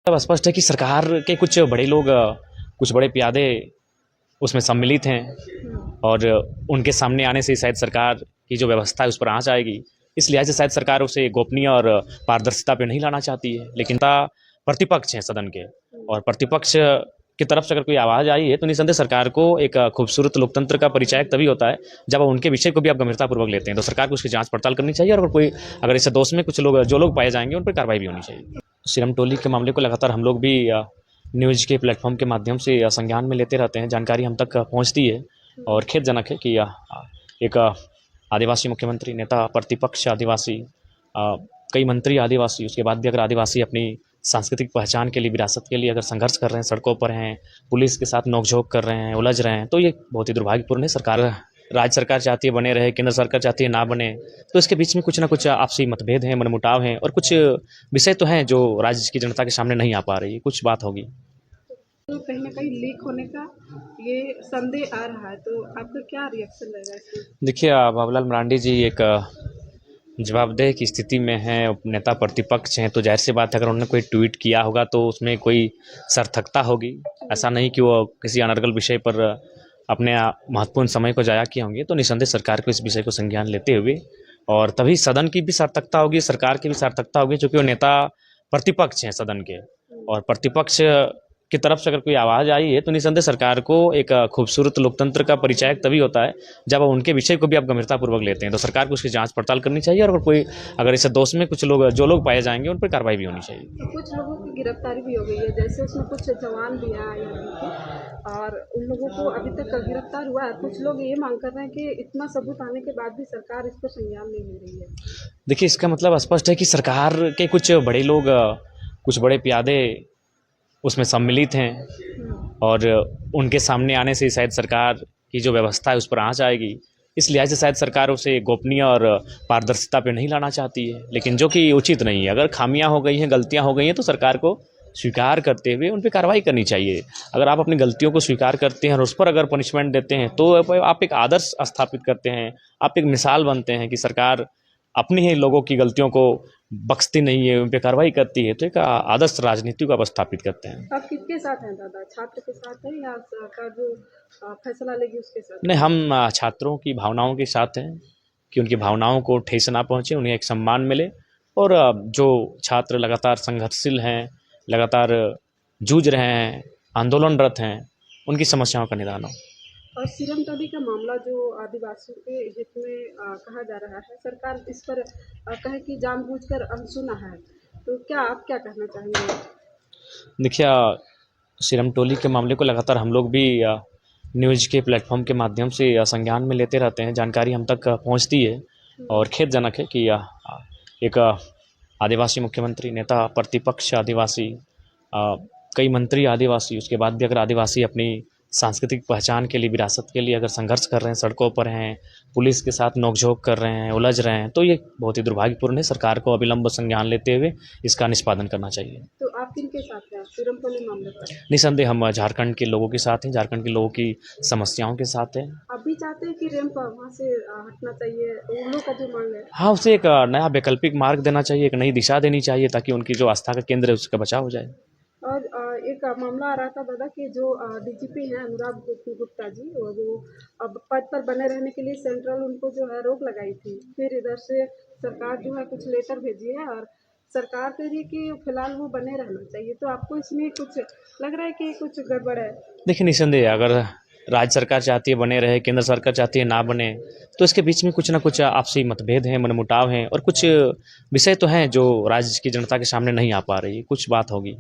अब स्पष्ट है कि सरकार के कुछ बड़े लोग, कुछ बड़े प्यादे उसमें सम्मिलित हैं और उनके सामने आने से शायद सरकार की जो व्यवस्था है उस पर आँच आएगी। इस लिहाज से शायद सरकार उसे गोपनीय और पारदर्शिता पे नहीं लाना चाहती है। लेकिन प्रतिपक्ष हैं सदन के, और प्रतिपक्ष की तरफ से अगर कोई आवाज़ आई है तो निसंदेह सरकार को एक खूबसूरत लोकतंत्र का परिचायक तभी होता है जब उनके विषय को भी आप गंभीरतापूर्वक लेते हैं। तो सरकार को उसकी जांच पड़ताल करनी चाहिए, और अगर इस दोष में कुछ लोग जो लोग पाए जाएंगे उन पर कार्रवाई भी होनी चाहिए। सीरम टोली के मामले को लगातार हम लोग भी न्यूज़ के प्लेटफॉर्म के माध्यम से संज्ञान में लेते रहते हैं, जानकारी हम तक पहुंचती है। और खेदजनक है कि एक आदिवासी मुख्यमंत्री, नेता प्रतिपक्ष आदिवासी, कई मंत्री आदिवासी, उसके बाद भी अगर आदिवासी अपनी सांस्कृतिक पहचान के लिए, विरासत के लिए अगर संघर्ष कर रहे हैं, सड़कों पर हैं, पुलिस के साथ नोकझोंक कर रहे हैं, उलझ रहे हैं, तो ये बहुत ही दुर्भाग्यपूर्ण है। राज्य सरकार चाहती है बने रहे, केंद्र सरकार चाहती है ना बने, तो इसके बीच में कुछ ना कुछ आपसी मतभेद हैं, मनमुटाव हैं, और कुछ विषय तो हैं जो राज्य की जनता के सामने नहीं आ पा रही। कुछ बात होगी तो कहीं ना कहीं लीक होने का ये संदेह आ रहा है, तो आपका क्या रिएक्शन रहेगा इसमें? देखिए, बाबूलाल मरांडी जी एक जवाबदेह की स्थिति में हैं, नेता प्रतिपक्ष हैं, तो जाहिर सी बात है अगर उन्होंने कोई ट्वीट किया होगा तो उसमें कोई सार्थकता होगी। ऐसा नहीं कि वो किसी अनर्गल विषय पर अपने महत्वपूर्ण समय को जाया किए होंगे। तो निसंदेह सरकार को इस विषय को संज्ञान लेते हुए, और तभी सदन की भी सार्थकता होगी, सरकार की भी सार्थकता होगी, क्योंकि वो नेता प्रतिपक्ष हैं सदन के, और प्रतिपक्ष की तरफ से अगर कोई आवाज़ आई है तो निसंदेह सरकार को एक खूबसूरत लोकतंत्र का परिचायक तभी होता है जब उनके विषय को भी आप गंभीरतापूर्वक लेते हैं। तो सरकार को उसकी जांच पड़ताल करनी चाहिए, और अगर इस दोष में कुछ लोग जो लोग पाए जाएंगे उन पर कार्रवाई भी होनी चाहिए। तो कुछ लोगों की गिरफ्तारी भी हो गई है, जैसे उसमें कुछ जवान भी हैं और उन लोगों को अभी तक गिरफ्तार हुआ है। कुछ लोग ये मांग कर रहे हैं कि इतना सबूत आने के बाद भी सरकार इस पर संज्ञान नहीं ले रही है। देखिए, इसका मतलब स्पष्ट है कि सरकार के कुछ बड़े लोग, कुछ बड़े प्यादे उसमें सम्मिलित हैं और उनके सामने आने से शायद सरकार की जो व्यवस्था है उस पर आँच आएगी। इस लिहाज से शायद सरकार उसे गोपनीय और पारदर्शिता पे नहीं लाना चाहती है, लेकिन जो कि उचित नहीं है। अगर खामियां हो गई हैं, गलतियां हो गई हैं, तो सरकार को स्वीकार करते हुए उन पर कार्रवाई करनी चाहिए। अगर आप अपनी गलतियों को स्वीकार करते हैं और उस पर अगर पनिशमेंट देते हैं तो आप एक आदर्श स्थापित करते हैं, आप एक मिसाल बनते हैं कि सरकार अपने ही लोगों की गलतियों को बख्शती नहीं है, उन पर कार्रवाई करती है। तो एक आदर्श राजनीति को आप स्थापित करते हैं। आप किसके साथ हैं दादा? छात्र के साथ हैं या सरकार जो फैसला लेगी उसके साथ? नहीं, हम छात्रों की भावनाओं के साथ हैं कि उनकी भावनाओं को ठेस ना पहुँचे, उन्हें एक सम्मान मिले, और जो छात्र लगातार संघर्षशील हैं, लगातार जूझ रहे हैं, आंदोलनरत हैं, उनकी समस्याओं का निदान हो। और सीरम टोली का मामला जो आदिवासियों के हित में कहा जा रहा है, सरकार इस पर कहे कि जानबूझकर अनसुना है, तो क्या आप क्या कहना चाहेंगे? देखिए, सीरम टोली के मामले को लगातार हम लोग भी न्यूज़ के प्लेटफॉर्म के माध्यम से संज्ञान में लेते रहते हैं, जानकारी हम तक पहुंचती है। और खेदजनक है कि एक आदिवासी मुख्यमंत्री, नेता प्रतिपक्ष आदिवासी, कई मंत्री आदिवासी, उसके बाद भी अगर आदिवासी अपनी सांस्कृतिक पहचान के लिए, विरासत के लिए अगर संघर्ष कर रहे हैं, सड़कों पर हैं, पुलिस के साथ नोकझोंक कर रहे हैं, उलझ रहे हैं, तो ये बहुत ही दुर्भाग्यपूर्ण है। सरकार को अविलंब संज्ञान लेते हुए इसका निष्पादन करना चाहिए। तो आप किनके साथ हैं सीरम टोली मामले पर? निसंदेह हम झारखंड के लोगों के साथ हैं, झारखंड के लोगों की समस्याओं के साथ हैं। आप भी चाहते हैं कि रैंप वहाँ से हटना चाहिए, उन लोगों का जो मांग है? हाँ, उसे एक नया वैकल्पिक मार्ग देना चाहिए, एक नई दिशा देनी चाहिए, ताकि उनकी जो आस्था का केंद्र है उसका बचाव हो जाए। और एक मामला आ रहा था दादा कि जो डीजीपी हैं अनुराग गुप्ता जी, वो जो अब पद पर बने रहने के लिए सेंट्रल उनको जो है रोक लगाई थी, फिर इधर से सरकार जो है कुछ लेटर भेजी है और सरकार कह रही है कि फिलहाल वो बने रहना चाहिए। तो आपको इसमें कुछ लग रहा है कि कुछ गड़बड़ है? देखिए, निसंदेह अगर राज्य सरकार चाहती है बने रहे, केंद्र सरकार चाहती है ना बने, तो इसके बीच में कुछ ना कुछ आपसी मतभेद हैं, मनमुटाव हैं, और कुछ विषय तो हैं जो राज्य की जनता के सामने नहीं आ पा रही। कुछ बात होगी।